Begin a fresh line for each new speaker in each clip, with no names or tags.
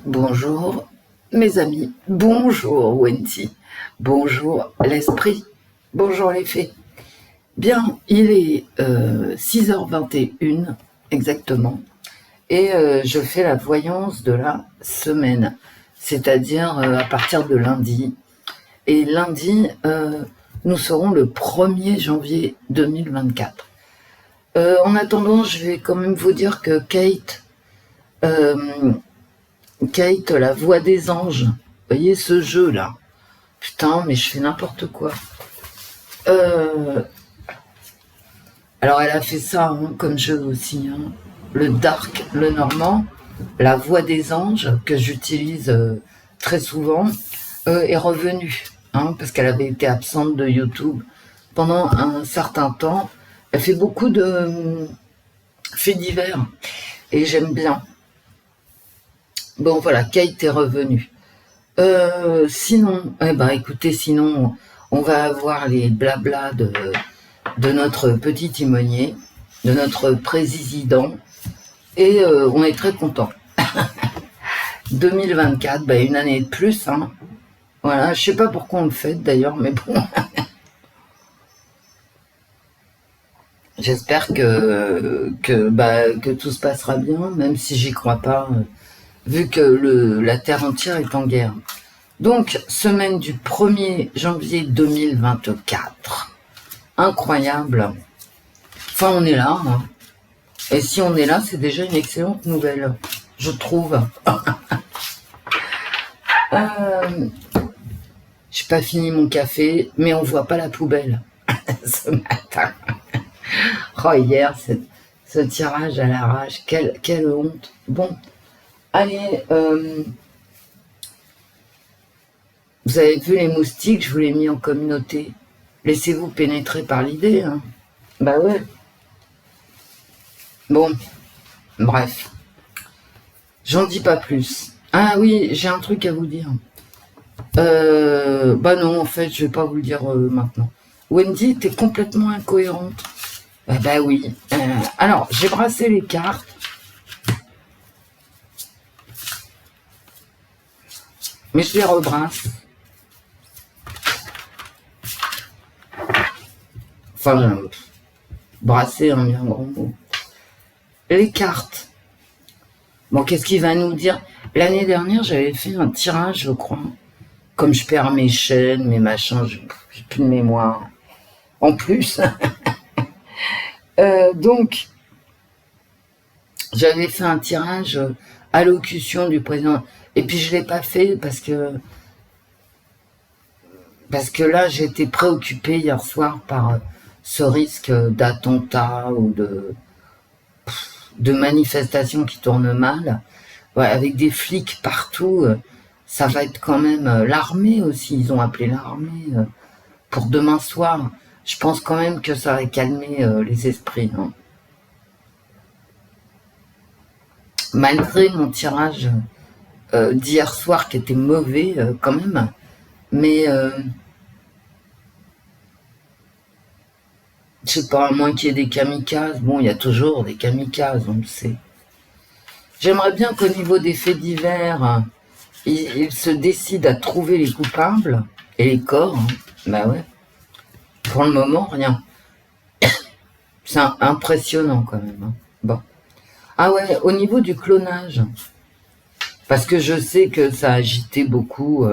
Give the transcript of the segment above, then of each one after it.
Bonjour mes amis, bonjour Wendy, bonjour l'esprit, bonjour les fées. Bien, il est 6h21 exactement et je fais la voyance de la semaine, c'est-à-dire à partir de lundi. Et lundi, nous serons le 1er janvier 2024. En attendant, je vais quand même vous dire que Kate, la voix des anges, vous voyez ce jeu-là. Putain, mais je fais n'importe quoi. Alors elle a fait ça comme jeu aussi. Le dark, le normand, la voix des anges, que j'utilise très souvent, est revenue. Parce qu'elle avait été absente de YouTube pendant un certain temps. Elle fait beaucoup de faits divers. Et j'aime bien. Bon voilà, Kate est revenue. Sinon, écoutez, sinon, on va avoir les blablas de notre petit timonier, de notre président, et on est très content. 2024, une année de plus, Voilà, je sais pas pourquoi on le fête d'ailleurs, mais bon. J'espère que tout se passera bien, même si j'y crois pas, vu que la terre entière est en guerre. Donc, semaine du 1er janvier 2024. Incroyable. Enfin, on est là. Et si on est là, c'est déjà une excellente nouvelle, je trouve. J'ai pas fini mon café, mais on voit pas la poubelle ce matin. Oh, hier, ce tirage à l'arrache, quelle honte. Bon, allez, vous avez vu les moustiques, je vous l'ai mis en communauté. Laissez-vous pénétrer par l'idée. Bah ouais. Bon, bref. J'en dis pas plus. Ah oui, j'ai un truc à vous dire. Non, en fait, je vais pas vous le dire maintenant. Wendy, t'es complètement incohérente. Bah oui. Alors, j'ai brassé les cartes. Mais je les rebrasse. Enfin, brasser, un bien grand mot. Les cartes. Bon, qu'est-ce qu'il va nous dire? L'année dernière, j'avais fait un tirage, je crois. Comme je perds mes chaînes, mes machins, j'ai plus de mémoire. En plus. Donc, j'avais fait un tirage allocution du président. Et puis, je l'ai pas fait parce que là, j'étais préoccupée hier soir par ce risque d'attentat ou de manifestations qui tournent mal. Ouais, avec des flics partout, ça va être quand même l'armée aussi. Ils ont appelé l'armée pour demain soir. Je pense quand même que ça va calmer les esprits. Malgré mon tirage d'hier soir qui était mauvais quand même, mais je sais pas, à moins qu'il y ait des kamikazes. Bon, il y a toujours des kamikazes, on le sait. J'aimerais bien qu'au niveau des faits divers, ils se décident à trouver les coupables et les corps. Bah ouais. Pour le moment, rien. C'est impressionnant quand même. Bon. Ah ouais, au niveau du clonage, parce que je sais que ça a agité beaucoup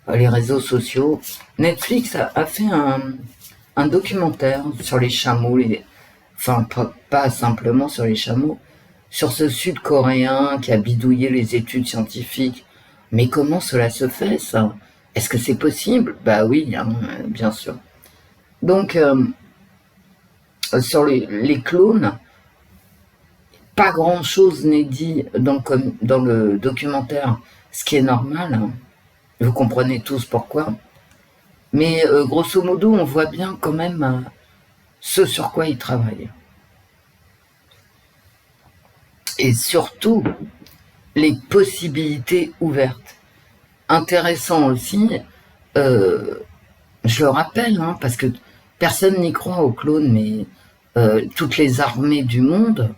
les réseaux sociaux, Netflix a fait un documentaire sur les chameaux, enfin pas simplement sur les chameaux, sur ce Sud-Coréen qui a bidouillé les études scientifiques. Mais comment cela se fait, ça? Est-ce que c'est possible? Bah oui, bien sûr. Donc, sur les clones, pas grand-chose n'est dit dans le documentaire, ce qui est normal. Vous comprenez tous pourquoi. Mais grosso modo, on voit bien quand même ce sur quoi ils travaillent. Et surtout, les possibilités ouvertes. Intéressant aussi, je le rappelle, parce que personne n'y croit aux clones, mais toutes les armées du monde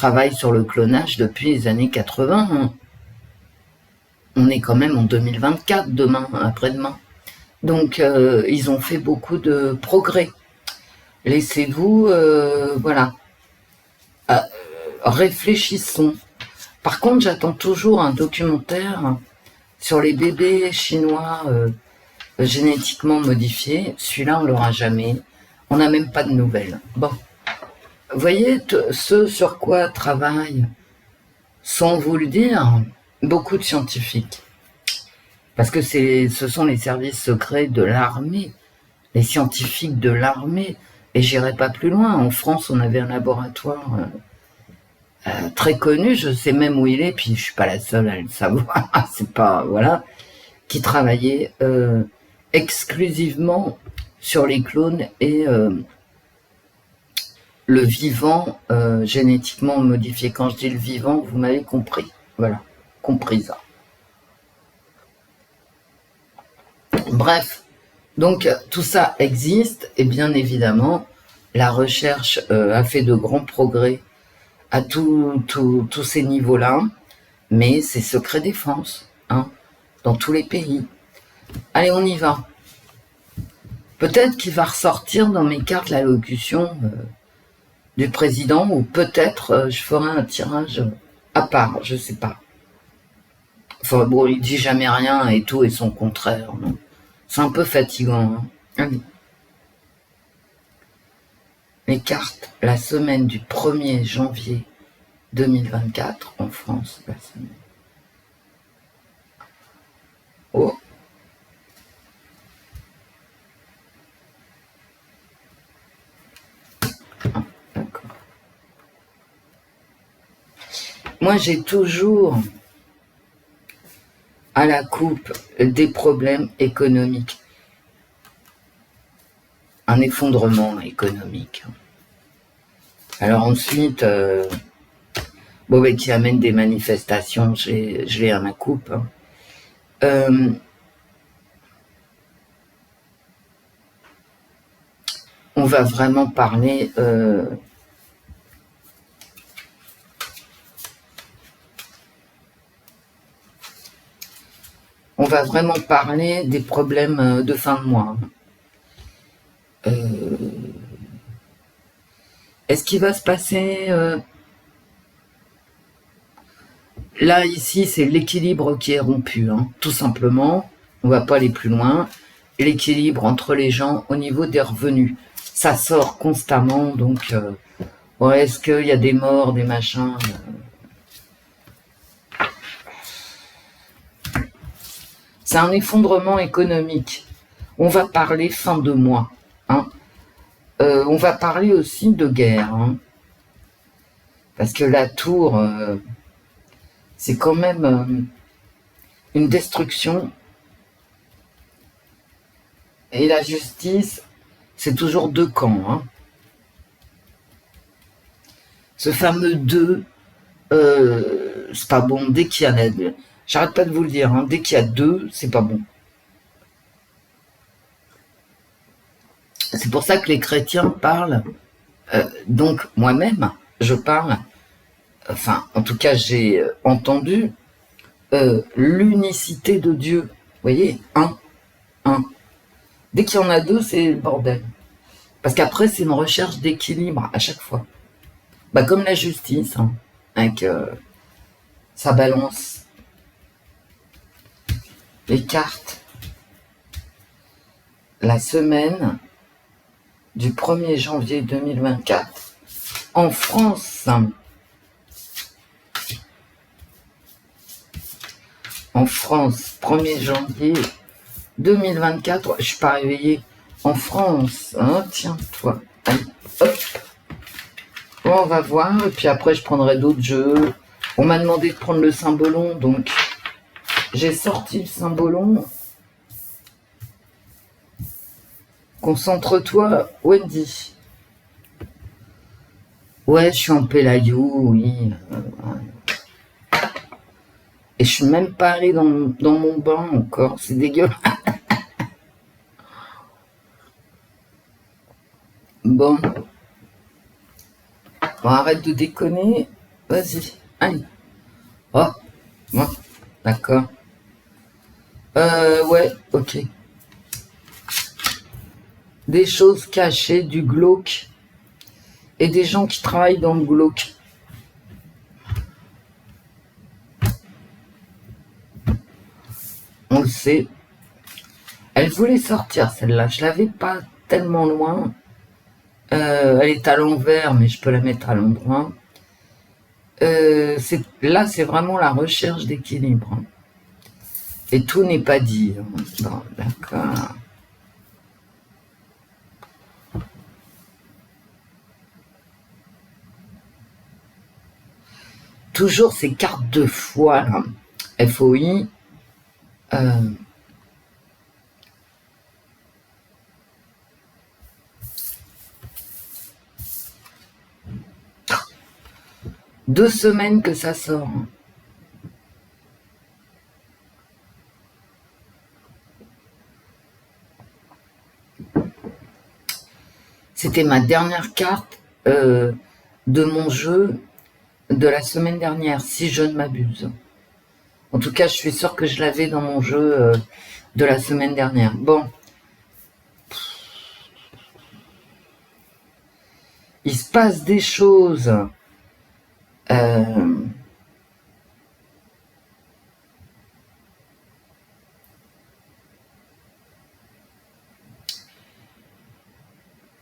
travaille sur le clonage depuis les années 80. Hein. On est quand même en 2024, demain, après-demain. Donc, ils ont fait beaucoup de progrès. Laissez-vous, voilà, réfléchissons. Par contre, j'attends toujours un documentaire sur les bébés chinois génétiquement modifiés. Celui-là, on l'aura jamais. On n'a même pas de nouvelles. Bon, vous voyez, ce sur quoi travaillent, sans vous le dire, beaucoup de scientifiques. Parce que ce sont les services secrets de l'armée, les scientifiques de l'armée. Et j'irai pas plus loin. En France, on avait un laboratoire très connu, je sais même où il est, puis je suis pas la seule à le savoir, c'est pas, voilà, qui travaillait exclusivement sur les clones et le vivant génétiquement modifié. Quand je dis le vivant, vous m'avez compris, voilà, compris ça. Bref, donc tout ça existe, et bien évidemment, la recherche a fait de grands progrès à tous ces niveaux-là, mais c'est secret défense, hein, dans tous les pays. Allez, on y va. Peut-être qu'il va ressortir dans mes cartes l'allocution du président, ou peut-être je ferai un tirage à part, je sais pas. Enfin bon, il dit jamais rien et tout et son contraire, non. C'est un peu fatigant, hein. Allez. Les cartes, la semaine du 1er janvier 2024 en France, la semaine. Oh. Ah, d'accord. Moi, j'ai toujours à la coupe des problèmes économiques. Un effondrement économique. Alors ensuite, bon, qui amène des manifestations, je l'ai à ma coupe. Hein. On va vraiment parler on va vraiment parler des problèmes de fin de mois. Est-ce qu'il va se passer là, ici, c'est l'équilibre qui est rompu, hein, tout simplement. On va pas aller plus loin. L'équilibre entre les gens au niveau des revenus. Ça sort constamment, donc ouais, est-ce qu'il y a des morts, des machins C'est un effondrement économique. On va parler fin de mois. Hein. On va parler aussi de guerre. Hein. Parce que la tour, c'est quand même une destruction. Et la justice, c'est toujours deux camps. Hein. Ce fameux deux, c'est pas bon. Dès qu'il y en a deux, j'arrête pas de vous le dire, hein, dès qu'il y a deux, c'est pas bon. C'est pour ça que les chrétiens parlent, donc moi-même, je parle, enfin, en tout cas, j'ai entendu l'unicité de Dieu. Vous voyez, un. Dès qu'il y en a deux, c'est le bordel. Parce qu'après, c'est une recherche d'équilibre à chaque fois. Bah, comme la justice, hein, avec sa balance. Les cartes. La semaine du 1er janvier 2024. En France, en France, 1er janvier 2024, je suis pas réveillée. En France, hein, tiens, toi. Allez, hop. Bon, on va voir, et puis après je prendrai d'autres jeux. On m'a demandé de prendre le symbolon, donc j'ai sorti le symbolon. Concentre-toi, Wendy. Ouais, je suis en Pélayou, oui. Et je suis même pas allée dans mon bain encore, c'est dégueulasse. Bon, arrête de déconner. Vas-y, allez. Oh, bon, d'accord. Ouais, ok. Des choses cachées, du glauque. Et des gens qui travaillent dans le glauque. On le sait. Elle voulait sortir, celle-là. Je l'avais pas tellement loin. Elle est à l'envers, mais je peux la mettre à l'endroit. Là, c'est vraiment la recherche d'équilibre. Et tout n'est pas dit. Bon, d'accord. Toujours ces cartes de foi, là. FOI. Euh, 2 semaines que ça sort. C'était ma dernière carte de mon jeu de la semaine dernière, si je ne m'abuse. En tout cas, je suis sûre que je l'avais dans mon jeu de la semaine dernière. Bon. Il se passe des choses.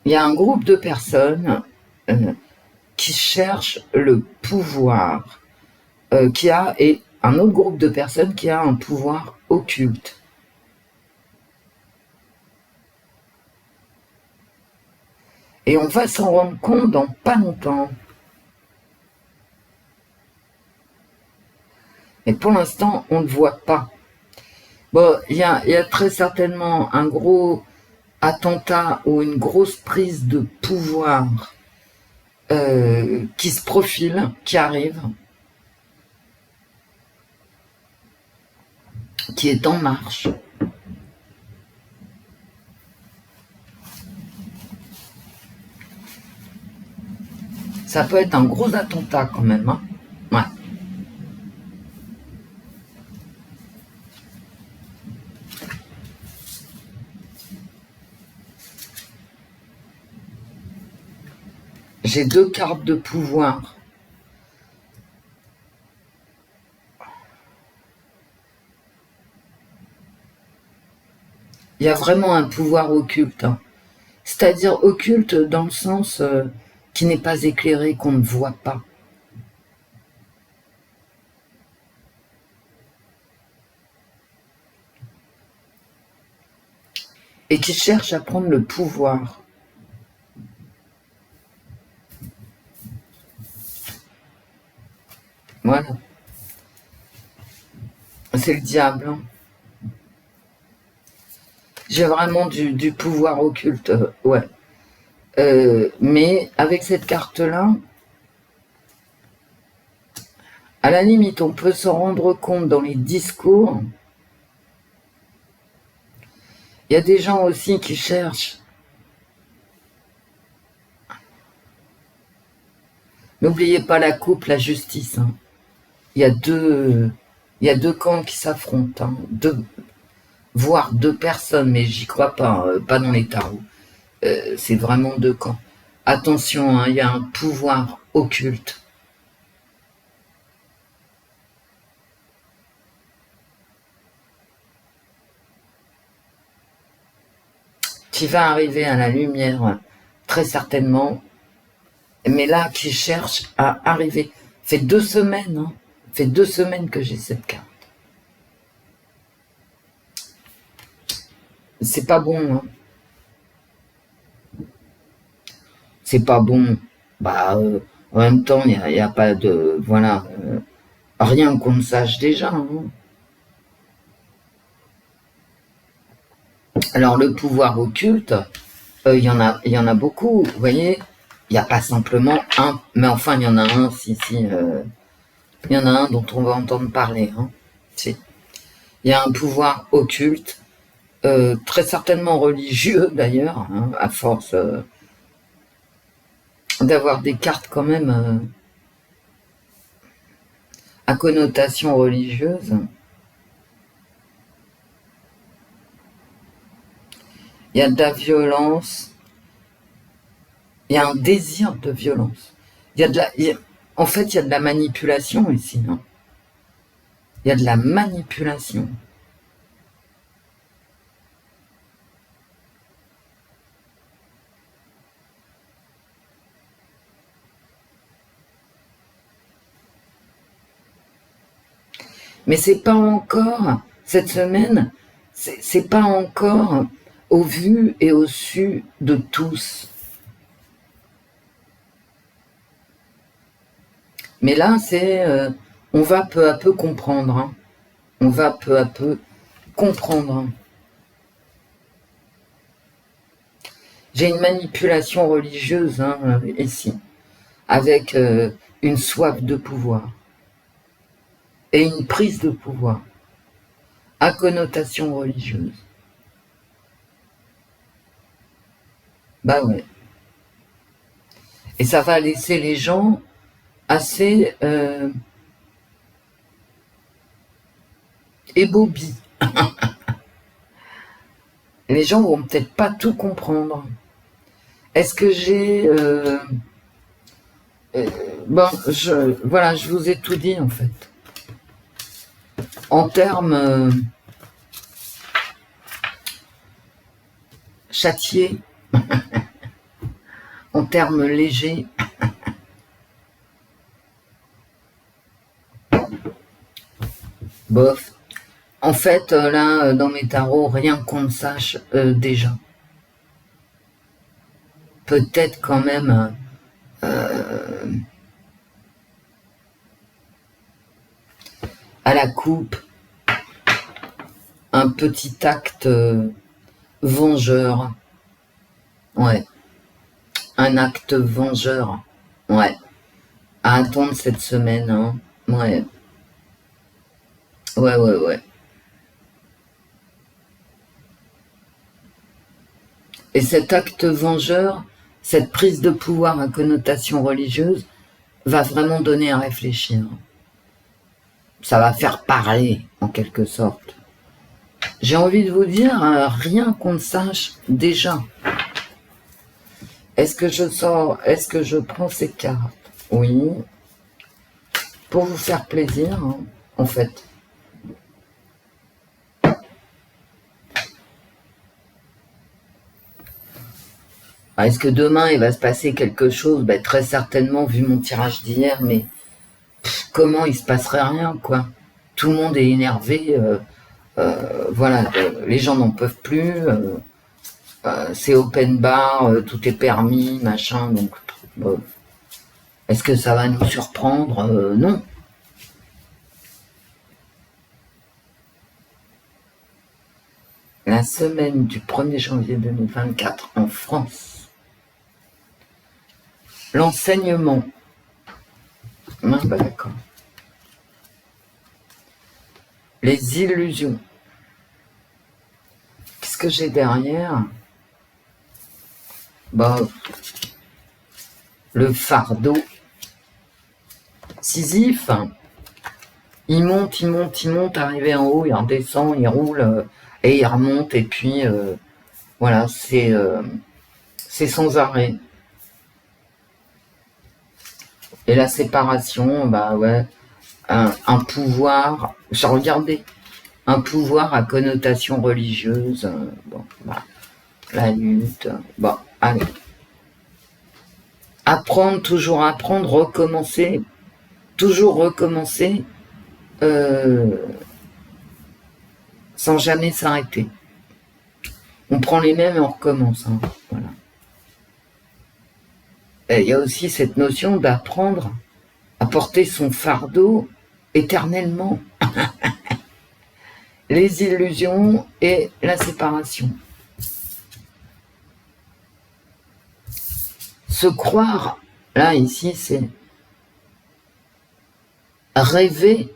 Il y a un groupe de personnes qui cherchent le pouvoir, et un autre groupe de personnes qui a un pouvoir occulte. Et on va s'en rendre compte dans pas longtemps. Mais pour l'instant, on ne voit pas. Bon, il y a très certainement un gros attentat ou une grosse prise de pouvoir qui se profile, qui arrive, qui est en marche. Ça peut être un gros attentat quand même, hein. Ouais. J'ai 2 cartes de pouvoir. Il y a vraiment un pouvoir occulte, hein. C'est-à-dire occulte dans le sens qui n'est pas éclairé, qu'on ne voit pas. Et qui cherche à prendre le pouvoir. Voilà. C'est le diable, hein. J'ai vraiment du pouvoir occulte, ouais. Mais avec cette carte-là, à la limite, on peut se rendre compte dans les discours. Il y a des gens aussi qui cherchent. N'oubliez pas la coupe, la justice, hein. Il y a deux camps qui s'affrontent, hein. Voire 2 personnes, mais j'y crois pas, pas dans les tarots. C'est vraiment 2 camps. Attention, hein, il y a un pouvoir occulte. Qui va arriver à la lumière, très certainement. Mais là, qui cherche à arriver. Fait 2 semaines, hein. Fait 2 semaines que j'ai cette carte. C'est pas bon, hein. C'est pas bon. Bah, en même temps, il y a pas de... Voilà. Rien qu'on ne sache déjà, hein. Alors, le pouvoir occulte, il y en a beaucoup, vous voyez. Il n'y a pas simplement un, mais enfin, il y en a un, il y en a un dont on va entendre parler, hein. Si. Il y a un pouvoir occulte, très certainement religieux d'ailleurs, hein, à force d'avoir des cartes quand même à connotation religieuse. Il y a de la violence, il y a un désir de violence. Il y a de la, en fait, il y a de la manipulation ici. Hein. Il y a de la manipulation. Mais c'est pas encore, cette semaine, c'est pas encore au vu et au su de tous. Mais là, on va peu à peu comprendre. Hein. On va peu à peu comprendre. J'ai une manipulation religieuse hein, ici, avec une soif de pouvoir et une prise de pouvoir à connotation religieuse. Bah ouais. Et ça va laisser les gens assez ébobis. Les gens vont peut-être pas tout comprendre. Est-ce que j'ai... bon, voilà, je vous ai tout dit en fait. En termes châtiés, en termes légers, bof. En fait, là, dans mes tarots, rien qu'on ne sache déjà. Peut-être quand même à la coupe, un petit acte vengeur. Ouais. Un acte vengeur. Ouais. À attendre cette semaine. Hein. Ouais. Ouais. Et cet acte vengeur, cette prise de pouvoir à connotation religieuse, va vraiment donner à réfléchir. Ça va faire parler, en quelque sorte. J'ai envie de vous dire, rien qu'on ne sache déjà. Est-ce que je prends ces cartes? Oui. Pour vous faire plaisir, hein, en fait. Est-ce que demain, il va se passer quelque chose? Très certainement, vu mon tirage d'hier, mais comment il se passerait rien, quoi. Tout le monde est énervé, voilà, les gens n'en peuvent plus, c'est open bar, tout est permis, machin, donc est-ce que ça va nous surprendre? Non. La semaine du 1er janvier 2024 en France. L'enseignement. Ah, d'accord. Les illusions. Qu'est-ce que j'ai derrière? Le fardeau. Sisyphe. Il monte, arrivé en haut, il redescend, il roule, et il remonte, et puis, voilà, c'est sans arrêt. Et la séparation, ouais, un pouvoir, j'ai regardé, un pouvoir à connotation religieuse, bon, voilà, la lutte, bon, allez. Apprendre, toujours apprendre, recommencer, toujours recommencer, sans jamais s'arrêter. On prend les mêmes et on recommence, hein, voilà. Et il y a aussi cette notion d'apprendre à porter son fardeau éternellement. Les illusions et la séparation. Se croire, là, ici, c'est rêver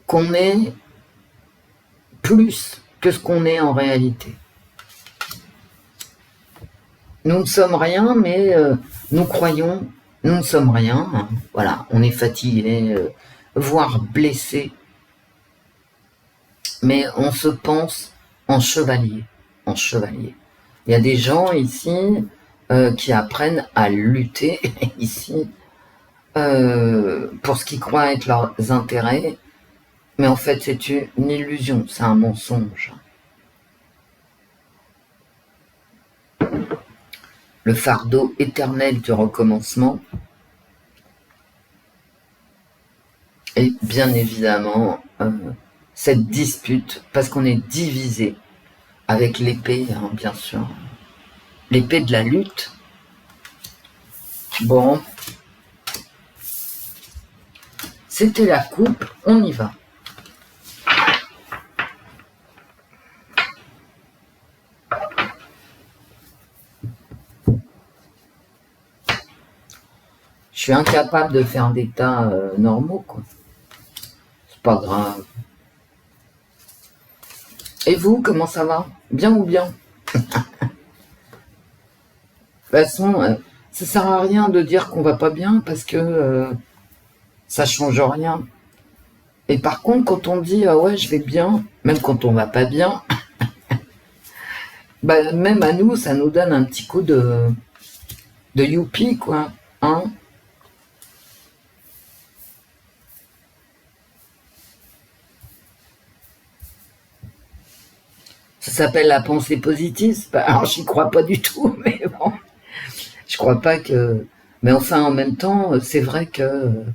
qu'on est plus que ce qu'on est en réalité. Nous ne sommes rien, mais nous croyons Nous ne sommes rien, hein. Voilà, on est fatigué, voire blessé, mais on se pense en chevalier, en chevalier. Il y a des gens ici qui apprennent à lutter ici pour ce qu'ils croient être leurs intérêts, mais en fait c'est une illusion, c'est un mensonge. Le fardeau éternel du recommencement et bien évidemment cette dispute, parce qu'on est divisé avec l'épée, hein, bien sûr, l'épée de la lutte. Bon, c'était la coupe, on y va. Je suis incapable de faire des tas normaux, quoi. C'est pas grave. Et vous, comment ça va? Bien ou bien? De toute façon, ça sert à rien de dire qu'on va pas bien parce que ça change rien. Et par contre, quand on dit ah ouais, je vais bien, même quand on va pas bien, bah, même à nous, ça nous donne un petit coup de youpi, quoi. Hein? Ça s'appelle la pensée positive. Alors, j'y crois pas du tout, mais bon, je crois pas que. Mais enfin, en même temps, c'est vrai que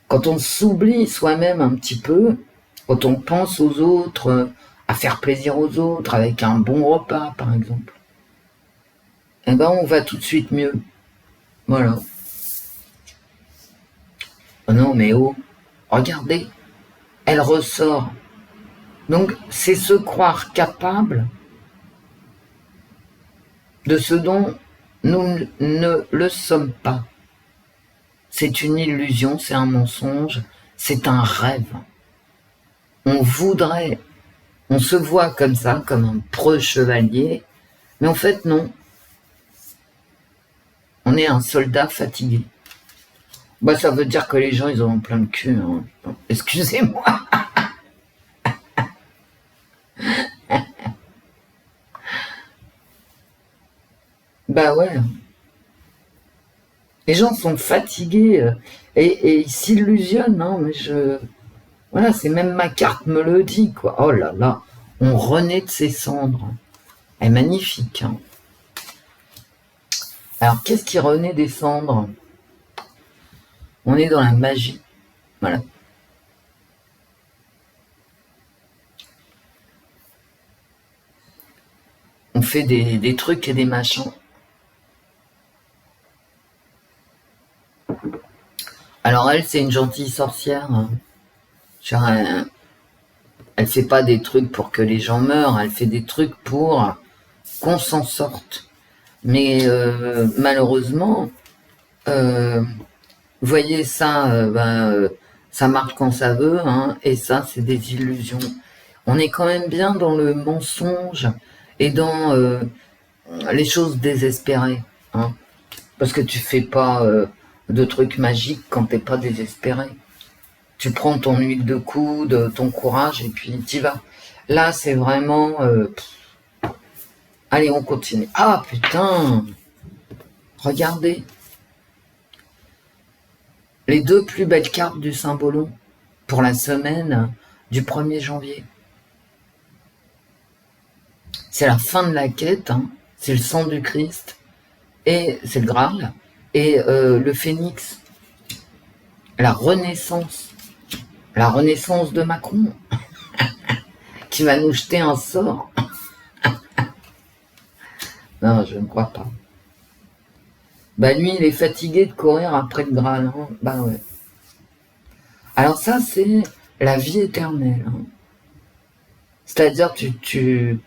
quand on s'oublie soi-même un petit peu, quand on pense aux autres, à faire plaisir aux autres avec un bon repas, par exemple, eh ben, on va tout de suite mieux. Voilà. Oh non, mais oh, regardez, elle ressort. Donc, c'est se croire capable de ce dont nous ne le sommes pas. C'est une illusion, c'est un mensonge, c'est un rêve. On voudrait, on se voit comme ça, comme un preux chevalier, mais en fait non. On est un soldat fatigué. Bah, ça veut dire que les gens, ils ont plein de cul. Hein. Excusez-moi. Bah ouais. Les gens sont fatigués et ils s'illusionnent. Hein, mais voilà, c'est même ma carte me le dit, quoi. Oh là là, on renaît de ses cendres. Elle est magnifique. Hein. Alors, qu'est-ce qui renaît des cendres? On est dans la magie. Voilà. On fait des trucs et des machins. Alors elle, c'est une gentille sorcière. Hein. Genre, elle fait pas des trucs pour que les gens meurent, elle fait des trucs pour qu'on s'en sorte. Mais malheureusement, vous voyez ça, ça marche quand ça veut, hein, et ça, c'est des illusions. On est quand même bien dans le mensonge et dans les choses désespérées. Hein, parce que tu fais pas de trucs magiques quand t'es pas désespéré. Tu prends ton huile de coude, ton courage, et puis t'y vas. Là, c'est vraiment... Allez, on continue. Ah, putain! Regardez. Les deux plus belles cartes du Symbolon pour la semaine du 1er janvier. C'est la fin de la quête, hein. C'est le sang du Christ, et c'est le Graal, et le Phénix. La renaissance de Macron, qui va nous jeter un sort. Non, je ne crois pas. Bah lui, il est fatigué de courir après le Graal. Hein. Bah ouais. Alors ça, c'est la vie éternelle. Hein. C'est-à-dire, tu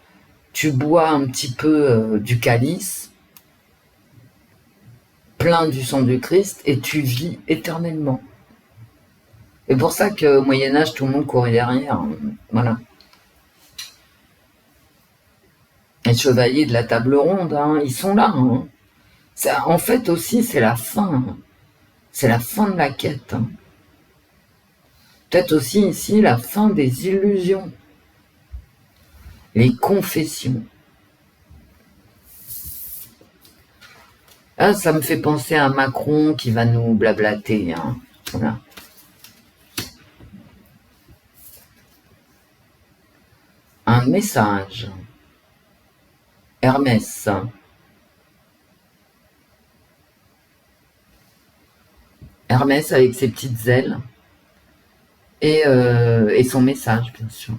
bois un petit peu du calice, plein du sang du Christ, et tu vis éternellement. C'est pour ça qu'au Moyen-Âge, tout le monde courait derrière. Hein. Voilà. Les chevaliers de la table ronde, hein, ils sont là. Hein. Ça, en fait aussi, c'est la fin. Hein. C'est la fin de la quête. Hein. Peut-être aussi ici la fin des illusions. Les confessions. Ah, ça me fait penser à Macron qui va nous blablater. Hein. Voilà. Un message. Hermès. Hermès avec ses petites ailes. Et son message, bien sûr.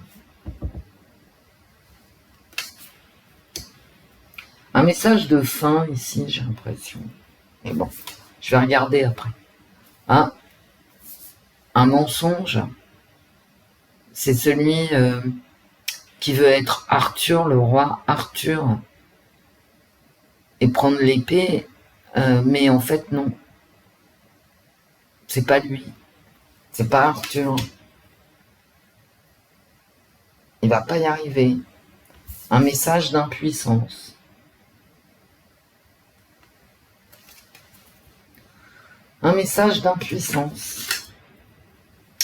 Un message de fin ici, j'ai l'impression. Mais bon, je vais regarder après. Ah, un mensonge, c'est celui qui veut être Arthur, le roi Arthur, et prendre l'épée, mais en fait non. C'est pas lui. C'est pas Arthur. Il va pas y arriver. Un message d'impuissance. Un message d'impuissance.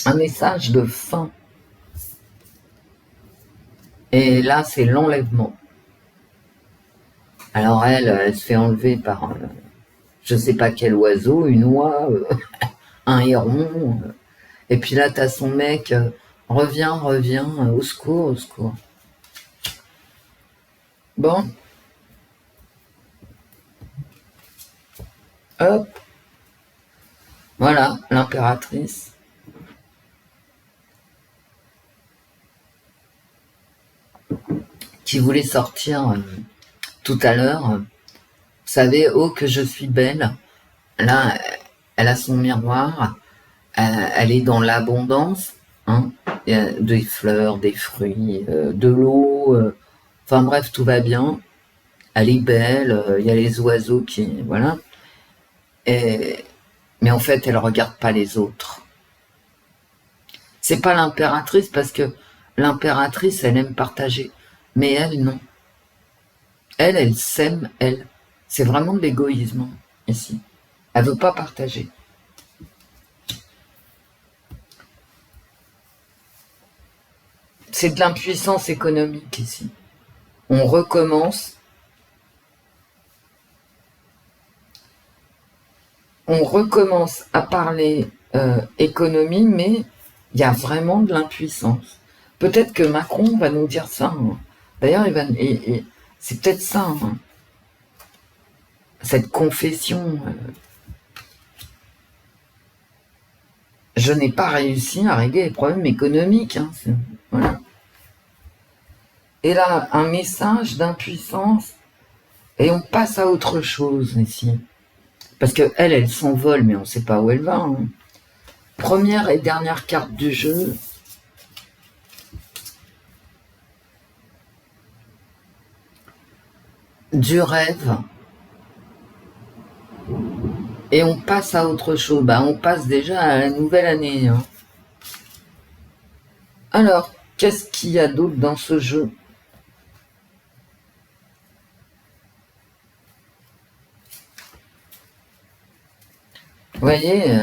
Un message de fin. Et là, c'est l'enlèvement. Alors elle se fait enlever par je sais pas quel oiseau, une oie, un héron. Et puis là, t'as son mec, reviens, au secours, au secours. Bon. Hop. Voilà, l'impératrice. Qui voulait sortir tout à l'heure. Vous savez, oh que je suis belle. Là, elle a son miroir. Elle est dans l'abondance. Hein. Il y a des fleurs, des fruits, de l'eau. Enfin bref, tout va bien. Elle est belle. Il y a les oiseaux qui... Voilà. Mais en fait, elle regarde pas les autres. C'est pas l'impératrice parce que l'impératrice, elle aime partager. Mais elle, non. Elle s'aime, elle. C'est vraiment de l'égoïsme, ici. Elle veut pas partager. C'est de l'impuissance économique, ici. On recommence. On recommence à parler économie, mais il y a vraiment de l'impuissance. Peut-être que Macron va nous dire ça. Hein. D'ailleurs, c'est peut-être ça. Hein. Cette confession. Je n'ai pas réussi à régler les problèmes économiques. Hein. Voilà. Et là, un message d'impuissance. Et on passe à autre chose ici. Parce qu'elle, elle s'envole, mais on ne sait pas où elle va. Hein. Première et dernière carte du jeu. Du rêve. Et on passe à autre chose. Bah, on passe déjà à la nouvelle année. Hein. Alors, qu'est-ce qu'il y a d'autre dans ce jeu? Vous voyez,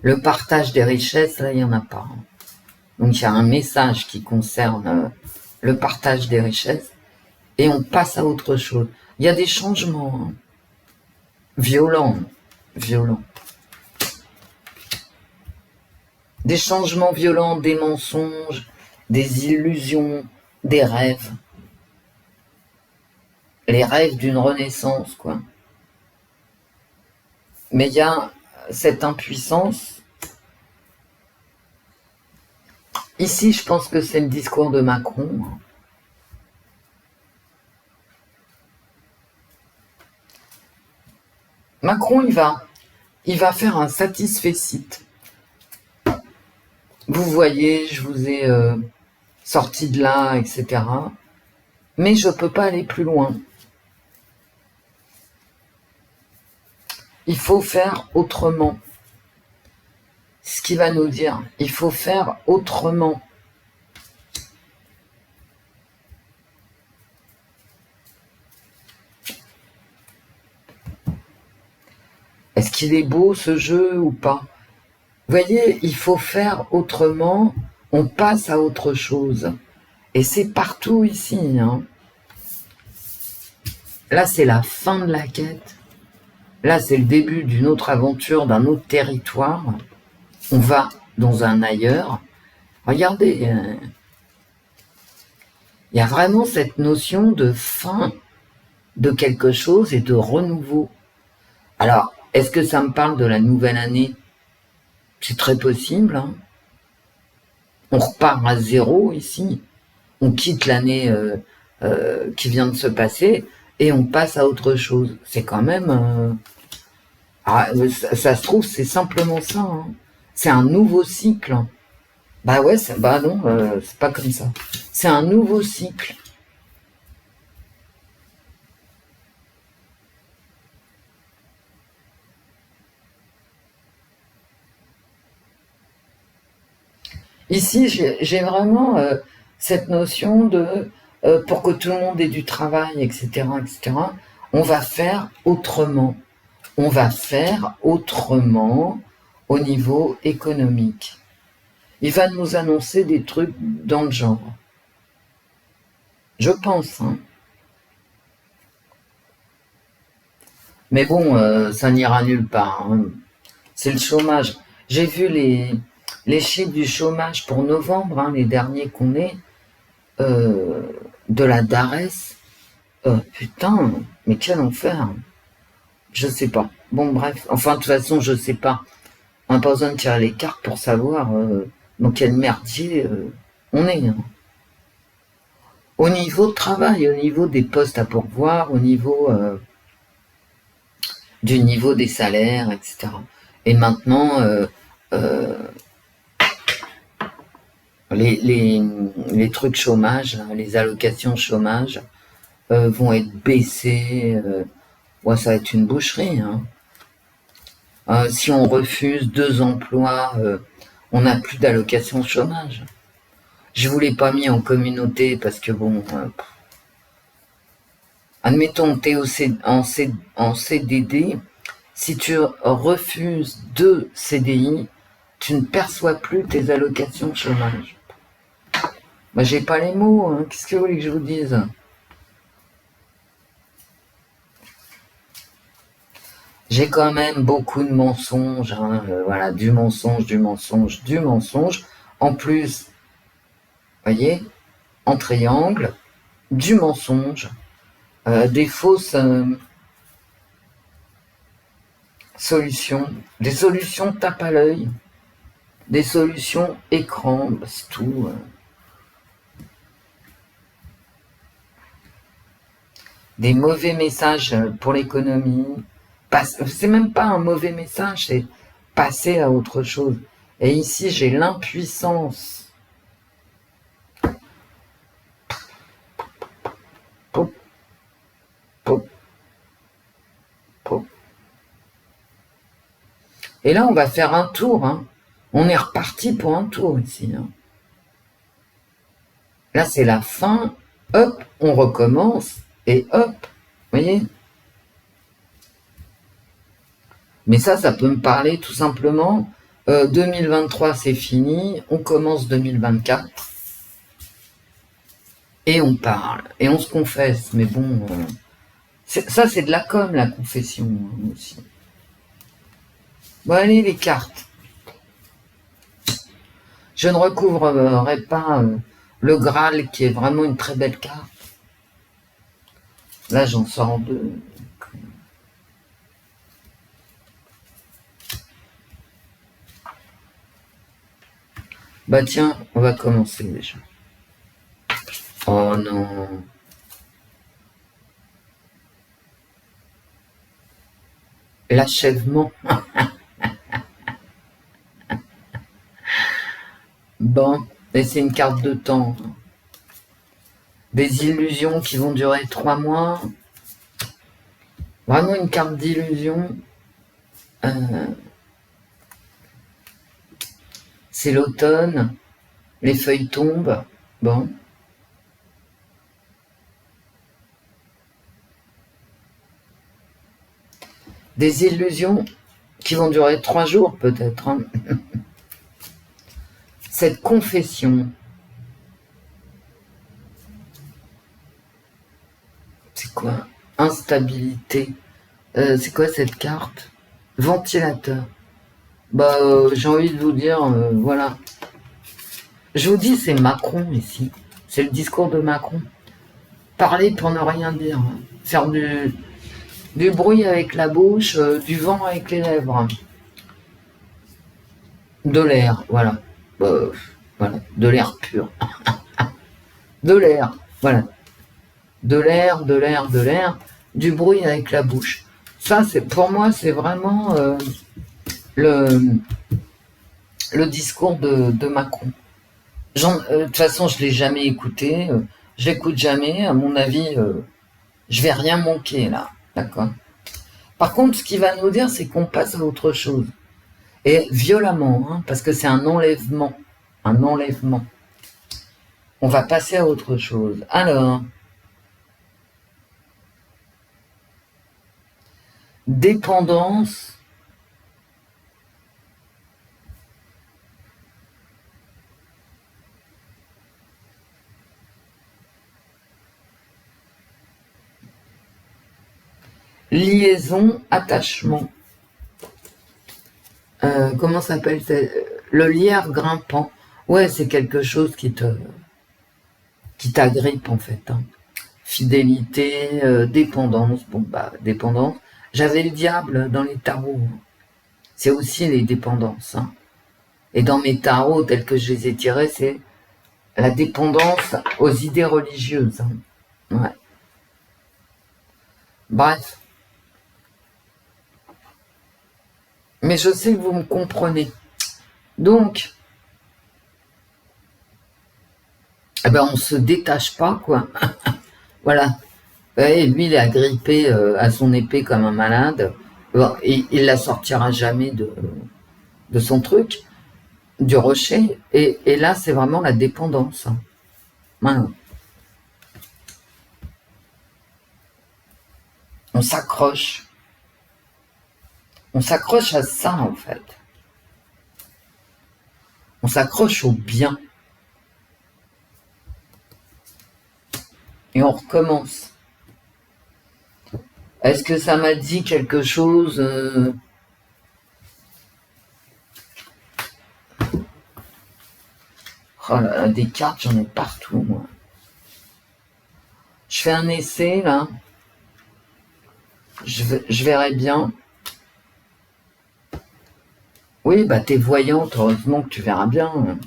le partage des richesses, là, il n'y en a pas. Hein. Donc, il y a un message qui concerne le partage des richesses. Et on passe à autre chose. Il y a des changements. Hein. Violents. Violents. Des changements violents, des mensonges, des illusions, des rêves. Les rêves d'une renaissance, quoi. Mais il y a cette impuissance. Ici, je pense que c'est le discours de Macron. Macron, il va faire un satisfecit. Vous voyez, je vous ai sorti de là, etc. Mais je ne peux pas aller plus loin. Il faut faire autrement. Ce qu'il va nous dire, il faut faire autrement. qu'il est beau ce jeu ou pas. Vous voyez, il faut faire autrement, on passe à autre chose. Et c'est partout ici. Hein. Là, c'est la fin de la quête. Là, c'est le début d'une autre aventure, d'un autre territoire. On va dans un ailleurs. Regardez, il y a vraiment cette notion de fin de quelque chose et de renouveau. Alors, est-ce que ça me parle de la nouvelle année? C'est très possible. Hein. On repart à zéro ici. On quitte l'année qui vient de se passer et on passe à autre chose. C'est quand même... ça se trouve, c'est simplement ça. Hein. C'est un nouveau cycle. Bah ouais, bah non, c'est pas comme ça. C'est un nouveau cycle. Ici, j'ai vraiment cette notion de, pour que tout le monde ait du travail, etc., on va faire autrement. On va faire autrement au niveau économique. Il va nous annoncer des trucs dans le genre. Je pense. Hein. Mais bon, ça n'ira nulle part. Hein. C'est le chômage. J'ai vu les chiffres du chômage pour novembre, hein, les derniers qu'on ait, de la DARES. Putain, mais quel enfer. Je sais pas. Bon, bref. Enfin, de toute façon, je sais pas. On n'a pas besoin de tirer les cartes pour savoir dans quel merdier on est. Hein. Au niveau de travail, au niveau des postes à pourvoir, au niveau du niveau des salaires, etc. Et maintenant, les trucs chômage, les allocations chômage vont être baissées. Ouais, ça va être une boucherie. Hein. Si on refuse 2 emplois, on n'a plus d'allocation chômage. Je vous l'ai pas mis en communauté parce que bon, admettons que tu es en CDD, si tu refuses 2 CDI, tu ne perçois plus tes allocations chômage. Bah, j'ai pas les mots, hein. Qu'est-ce que vous voulez que je vous dise? J'ai quand même beaucoup de mensonges, hein, voilà, du mensonge, du mensonge, du mensonge. En plus, voyez, en triangle, du mensonge, des fausses solutions, des solutions tape à l'œil, des solutions écran, bah, c'est tout. Des mauvais messages pour l'économie. C'est même pas un mauvais message, c'est passer à autre chose. Et ici, j'ai l'impuissance. Pop, pop, pop. Et là, on va faire un tour. Hein. On est reparti pour un tour ici. Hein. Là, c'est la fin. Hop, on recommence. Et hop, vous voyez? Mais ça peut me parler tout simplement. 2023, c'est fini. On commence 2024. Et on parle. Et on se confesse. Mais bon, ça, c'est de la com, la confession hein, aussi. Bon, allez, les cartes. Je ne recouvrerai pas le Graal, qui est vraiment une très belle carte. Là, j'en sors 2. Bah tiens, on va commencer déjà. Oh non. L'achèvement. Bon, et c'est une carte de temps. Des illusions qui vont durer 3 mois. Vraiment une carte d'illusion. C'est l'automne. Les feuilles tombent. Bon. Des illusions. qui vont durer 3 jours peut-être. Hein. Cette confession, c'est quoi? Instabilité. C'est quoi cette carte? Ventilateur. Bah, j'ai envie de vous dire, voilà. Je vous dis, c'est Macron ici. C'est le discours de Macron. Parler pour ne rien dire. Hein. Faire du bruit avec la bouche, du vent avec les lèvres. De l'air, voilà. Voilà, de l'air pur. De l'air, voilà. De l'air, de l'air, de l'air. Du bruit avec la bouche. Ça, c'est pour moi, c'est vraiment le discours de Macron. De toute façon, je l'ai jamais écouté. Je l'écoute jamais. À mon avis, je vais rien manquer là, d'accord. Par contre, ce qu'il va nous dire, c'est qu'on passe à autre chose. Et violemment, hein, parce que c'est un enlèvement. Un enlèvement. On va passer à autre chose. Alors, dépendance. Liaison, attachement. Comment s'appelle le lierre grimpant. Ouais, c'est quelque chose qui t'agrippe en fait. Hein. Fidélité, dépendance. Bon bah dépendance. J'avais le diable dans les tarots. C'est aussi les dépendances. Hein. Et dans mes tarots tels que je les ai tirés, c'est la dépendance aux idées religieuses. Hein. Ouais. Bref. Mais je sais que vous me comprenez. Donc, eh ben on se détache pas, quoi. Voilà. Et lui, il est agrippé à son épée comme un malade. Bon, il la sortira jamais de son truc, du rocher. Et là, c'est vraiment la dépendance. Voilà. On s'accroche. On s'accroche à ça, en fait. On s'accroche au bien. Et on recommence. Est-ce que ça m'a dit quelque chose Oh là là, des cartes, j'en ai partout, moi. Je fais un essai, là. Je verrai bien. Oui, bah t'es voyante, heureusement que tu verras bien.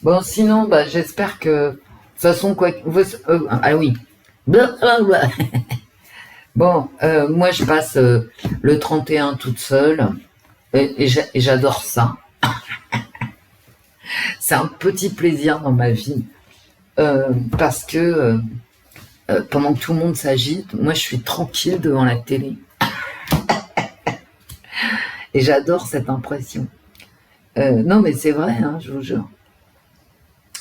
Bon, sinon, bah j'espère que... De toute façon, quoi... ah oui. Bon, moi je passe le 31 toute seule. Et j'adore ça. C'est un petit plaisir dans ma vie. Parce que... pendant que tout le monde s'agite, moi je suis tranquille devant la télé. Et j'adore cette impression. Non mais c'est vrai, hein, je vous jure.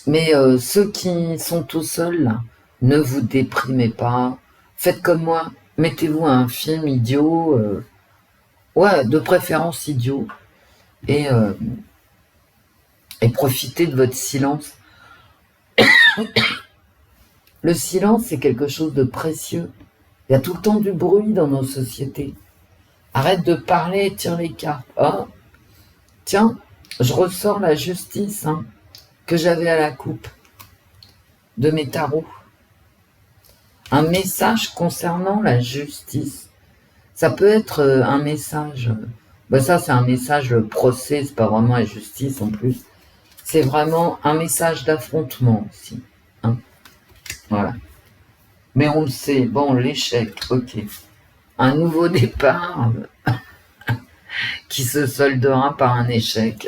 Mais ceux qui sont tout seuls, là, ne vous déprimez pas. Faites comme moi, mettez-vous un film idiot, ouais, de préférence idiot, et profitez de votre silence. Le silence, c'est quelque chose de précieux. Il y a tout le temps du bruit dans nos sociétés. Arrête de parler et tire les cartes. Oh, tiens, je ressors la justice hein, que j'avais à la coupe de mes tarots. Un message concernant la justice. Ça peut être un message... Ben ça, c'est un message, le procès, c'est pas vraiment la justice en plus. C'est vraiment un message d'affrontement aussi. Hein. Voilà. Mais on le sait, bon, l'échec, ok. Un nouveau départ qui se soldera par un échec.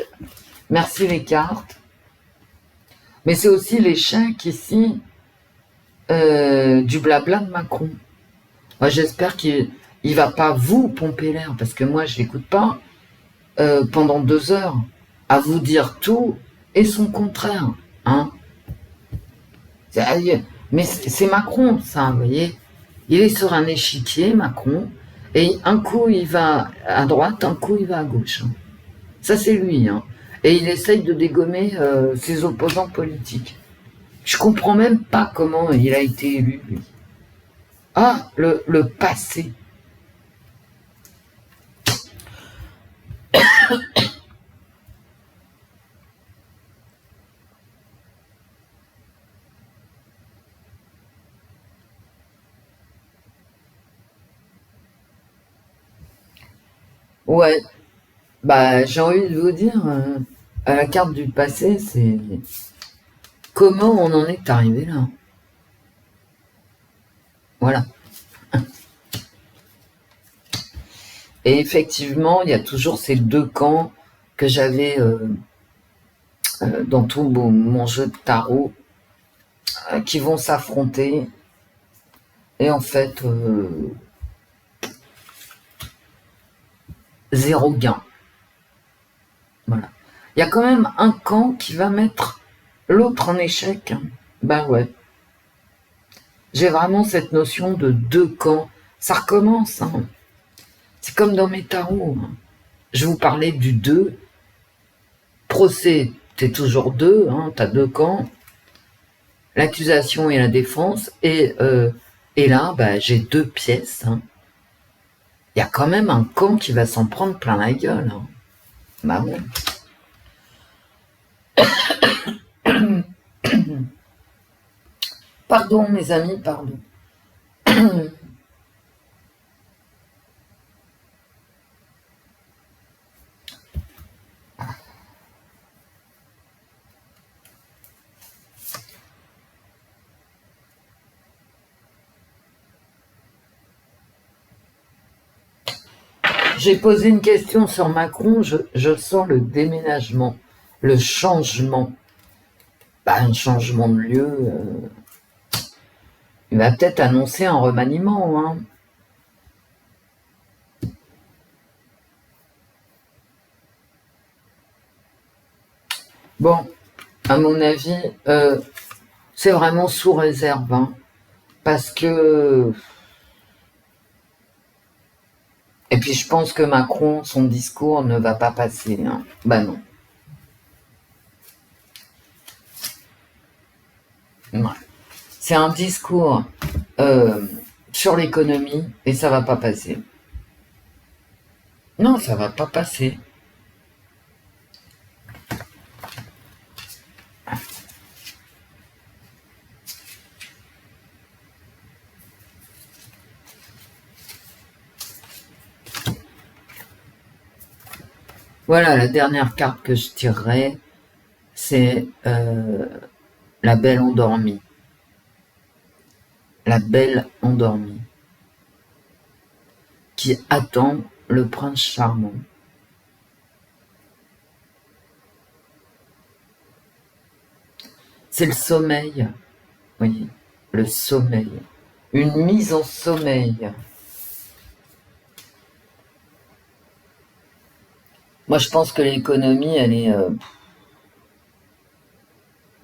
Merci les cartes. Mais c'est aussi l'échec ici du blabla de Macron. Moi, j'espère qu'il va pas vous pomper l'air, parce que moi, je l'écoute pas pendant 2 heures à vous dire tout et son contraire. Hein. Mais c'est Macron, ça, vous voyez. Il est sur un échiquier, Macron, et un coup il va à droite, un coup il va à gauche. Ça c'est lui. Et il essaye de dégommer ses opposants politiques. Je comprends même pas comment il a été élu, lui. Ah, le passé. Ouais, bah j'ai envie de vous dire, à la carte du passé, c'est comment on en est arrivé là. Voilà. Et effectivement, il y a toujours ces deux camps que j'avais dans tout mon jeu de tarot qui vont s'affronter. Et en fait, zéro gain. Voilà. Il y a quand même un camp qui va mettre l'autre en échec. Ben ouais. J'ai vraiment cette notion de deux camps. Ça recommence. C'est comme dans mes tarots. Je vous parlais du 2. Procès, t'es toujours deux. T'as deux camps. L'accusation et la défense. Et là, j'ai deux pièces. Il y a quand même un camp qui va s'en prendre plein la gueule. Bah ouais. Pardon, mes amis, pardon. J'ai posé une question sur Macron, je sens le déménagement, le changement. Un changement de lieu. Il va peut-être annoncer un remaniement. Bon, à mon avis, c'est vraiment sous réserve. Parce que... Et puis je pense que Macron, son discours ne va pas passer. Bah non. Ouais. C'est un discours sur l'économie et ça va pas passer. Non, ça va pas passer. Voilà, la dernière carte que je tirerai, c'est la belle endormie. La belle endormie. Qui attend le prince charmant. C'est le sommeil. Oui, le sommeil. Une mise en sommeil. Moi, je pense que l'économie, elle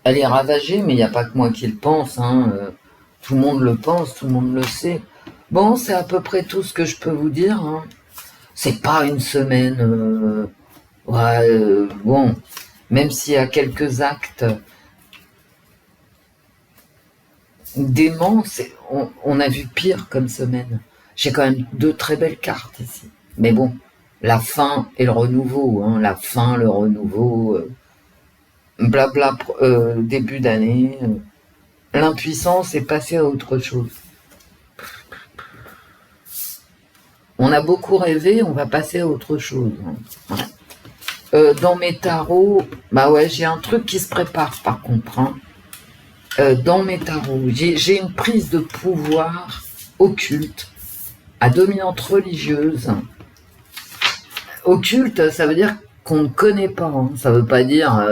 est ravagée, mais il n'y a pas que moi qui le pense. Tout le monde le pense, tout le monde le sait. Bon, c'est à peu près tout ce que je peux vous dire. C'est pas une semaine. Bon, même s'il y a quelques actes déments, on a vu pire comme semaine. J'ai quand même deux très belles cartes ici. Mais bon, la fin et le renouveau. La fin, le renouveau, blabla, début d'année. L'impuissance est passée à autre chose. On a beaucoup rêvé, on va passer à autre chose. Dans mes tarots, j'ai un truc qui se prépare par contre. Dans mes tarots, j'ai une prise de pouvoir occulte, à dominante religieuse. Occulte, ça veut dire qu'on ne connaît pas. Ça veut pas dire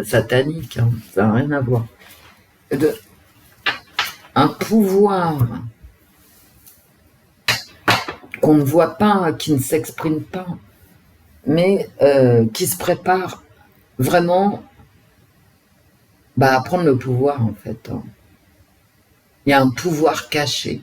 satanique. Ça n'a rien à voir. Un pouvoir qu'on ne voit pas, qui ne s'exprime pas, mais qui se prépare vraiment à prendre le pouvoir, en fait. Il y a un pouvoir caché.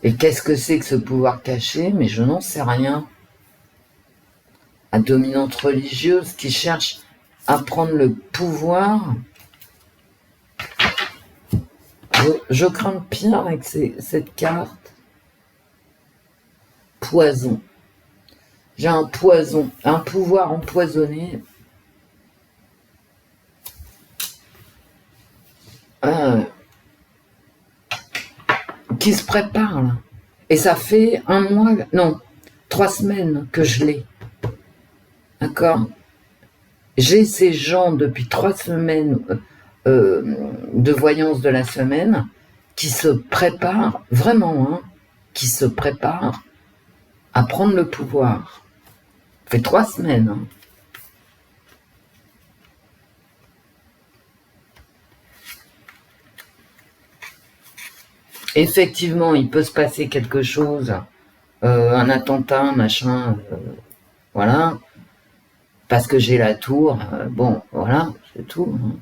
Et qu'est-ce que c'est que ce pouvoir caché? Mais je n'en sais rien. À dominante religieuse qui cherche à prendre le pouvoir. Je crains le pire avec cette carte. Poison. J'ai un poison, un pouvoir empoisonné. Qui se prépare là. Et ça fait 1 mois, non, 3 semaines que je l'ai. D'accord? J'ai ces gens depuis 3 semaines de voyance de la semaine qui se préparent, vraiment, hein, qui se préparent à prendre le pouvoir. Ça fait 3 semaines. Hein. Effectivement, il peut se passer quelque chose, un attentat, machin, voilà, parce que j'ai la tour, bon, voilà, c'est tout. Hein.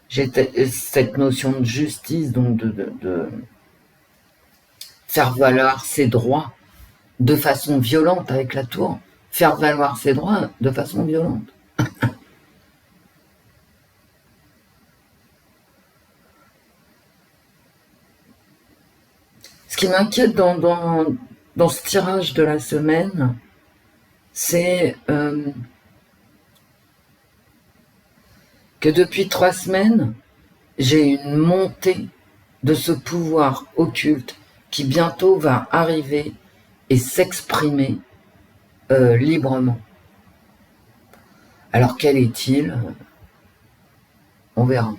J'ai cette notion de justice, donc de faire valoir ses droits de façon violente avec la tour, faire valoir ses droits de façon violente. Ce qui m'inquiète dans ce tirage de la semaine, c'est que depuis 3 semaines, j'ai une montée de ce pouvoir occulte qui bientôt va arriver et s'exprimer librement. Alors quel est-il? On verra.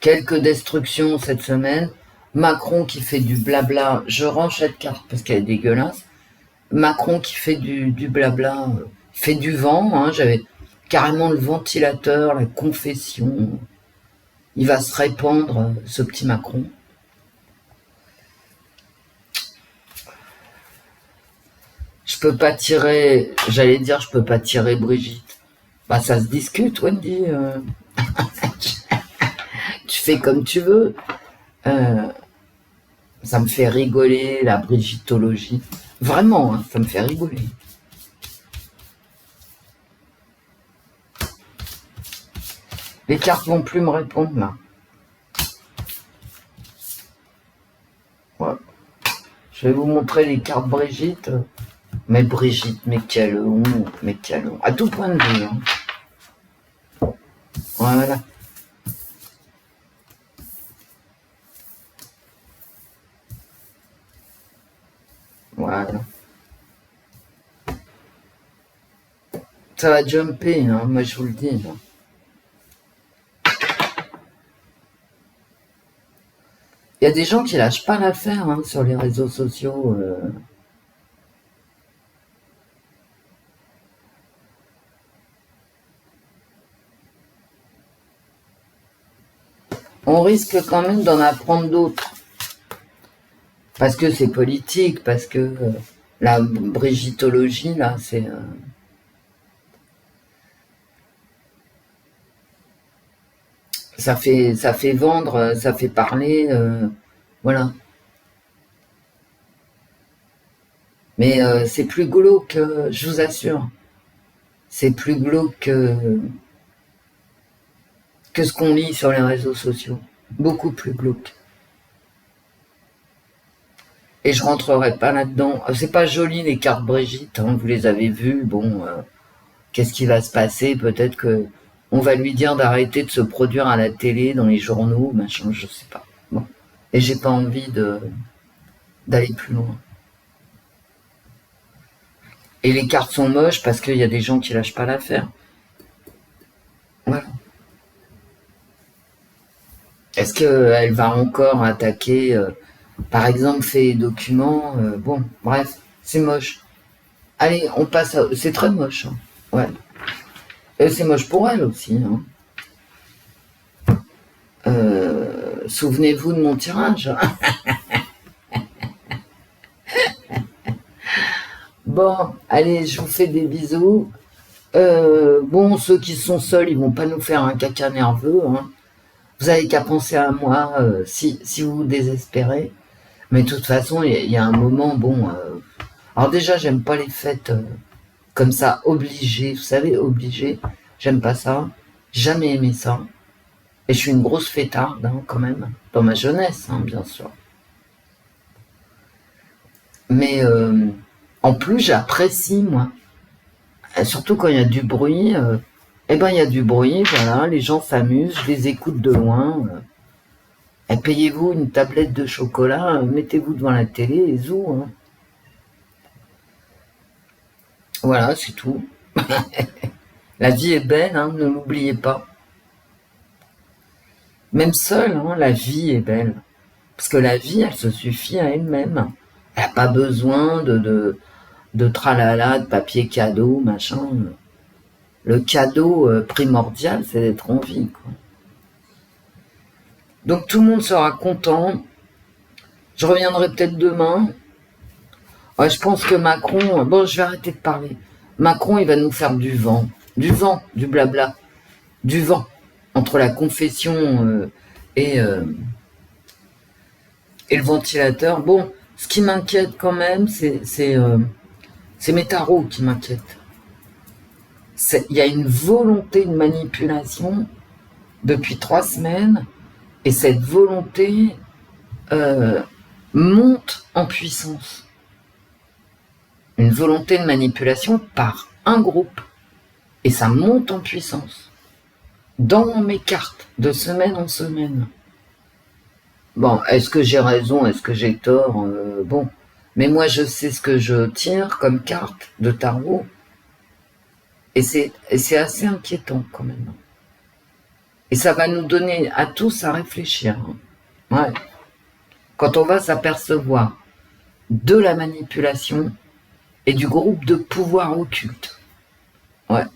Quelques destructions cette semaine. Macron qui fait du blabla. Je range cette carte parce qu'elle est dégueulasse. Macron qui fait du blabla. Fait du vent. Hein, j'avais carrément le ventilateur, la confession. Il va se répandre, ce petit Macron. Je peux pas tirer, j'allais dire, je peux pas tirer Brigitte. Bah, ça se discute, Wendy. Tu fais comme tu veux. Ça me fait rigoler, la Brigittologie. Vraiment, hein, ça me fait rigoler. Les cartes vont plus me répondre, là. Ouais. Je vais vous montrer les cartes Brigitte. Mais Brigitte, mais quelle honte, mais quelle honte. À tout point de vue. Hein. Voilà. Voilà. Ça va jumper, hein, moi je vous le dis. Là. Il y a des gens qui lâchent pas l'affaire hein, sur les réseaux sociaux. On risque quand même d'en apprendre d'autres. Parce que c'est politique, parce que la brigittologie, là, c'est... ça fait vendre, ça fait parler, voilà. Mais c'est plus glauque, je vous assure. C'est plus glauque que ce qu'on lit sur les réseaux sociaux. Beaucoup plus glauque. Et je rentrerai pas là-dedans. C'est pas joli les cartes Brigitte, hein, vous les avez vues. Bon, qu'est-ce qui va se passer? Peut-être que on va lui dire d'arrêter de se produire à la télé, dans les journaux, machin, je sais pas. Bon. Et j'ai pas envie d'aller plus loin. Et les cartes sont moches parce qu'il y a des gens qui lâchent pas l'affaire. Voilà. Est-ce qu'elle va encore attaquer, par exemple, fait documents bon, bref, c'est moche. Allez, on passe à... C'est très moche. Hein. Ouais. Et c'est moche pour elle aussi. Hein. Souvenez-vous de mon tirage. Bon, allez, je vous fais des bisous. Bon, ceux qui sont seuls, ils vont pas nous faire un caca nerveux. Hein. Vous avez qu'à penser à moi si vous vous désespérez. Mais de toute façon, il y a un moment, bon... alors déjà, j'aime pas les fêtes comme ça, obligées. Vous savez, obligées. J'aime pas ça. Jamais aimé ça. Et je suis une grosse fêtarde, hein, quand même. Dans ma jeunesse, hein, bien sûr. Mais en plus, j'apprécie, moi. Et surtout quand il y a du bruit. Eh ben, il y a du bruit, voilà. Les gens s'amusent, je les écoute de loin. Et payez-vous une tablette de chocolat, mettez-vous devant la télé et zou. Hein. Voilà, c'est tout. La vie est belle, hein, ne l'oubliez pas. Même seule, hein, la vie est belle. Parce que la vie, elle se suffit à elle-même. Elle n'a pas besoin de tralala, de papier cadeau, machin. Le cadeau primordial, c'est d'être en vie, quoi. Donc tout le monde sera content. Je reviendrai peut-être demain. Ouais, je pense que Macron... Bon, je vais arrêter de parler. Macron, il va nous faire du vent. Du vent, du blabla. Du vent. Entre la confession et le ventilateur. Bon, ce qui m'inquiète quand même, c'est mes tarots qui m'inquiètent. Il y a une volonté de manipulation depuis 3 semaines, et cette volonté monte en puissance. Une volonté de manipulation par un groupe, et ça monte en puissance. Dans mes cartes, de semaine en semaine. Bon, est-ce que j'ai raison, est-ce que j'ai tort bon, mais moi je sais ce que je tire comme carte de tarot, et c'est assez inquiétant quand même. Et ça va nous donner à tous à réfléchir. Ouais. Quand on va s'apercevoir de la manipulation et du groupe de pouvoir occulte. Ouais.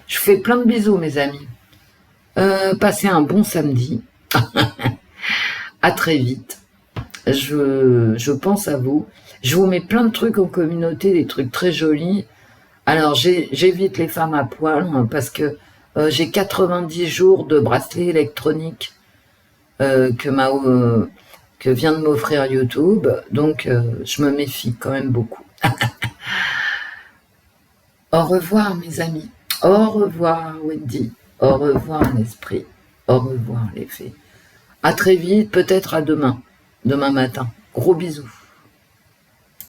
Je vous fais plein de bisous, mes amis. Passez un bon samedi. À très vite. Je pense à vous. Je vous mets plein de trucs en communauté, des trucs très jolis. Alors, j'évite les femmes à poil hein, parce que j'ai 90 jours de bracelet électronique que vient de m'offrir YouTube. Donc, je me méfie quand même beaucoup. Au revoir, mes amis. Au revoir, Wendy. Au revoir, l'esprit. Au revoir, les fées. À très vite, peut-être à demain matin. Gros bisous.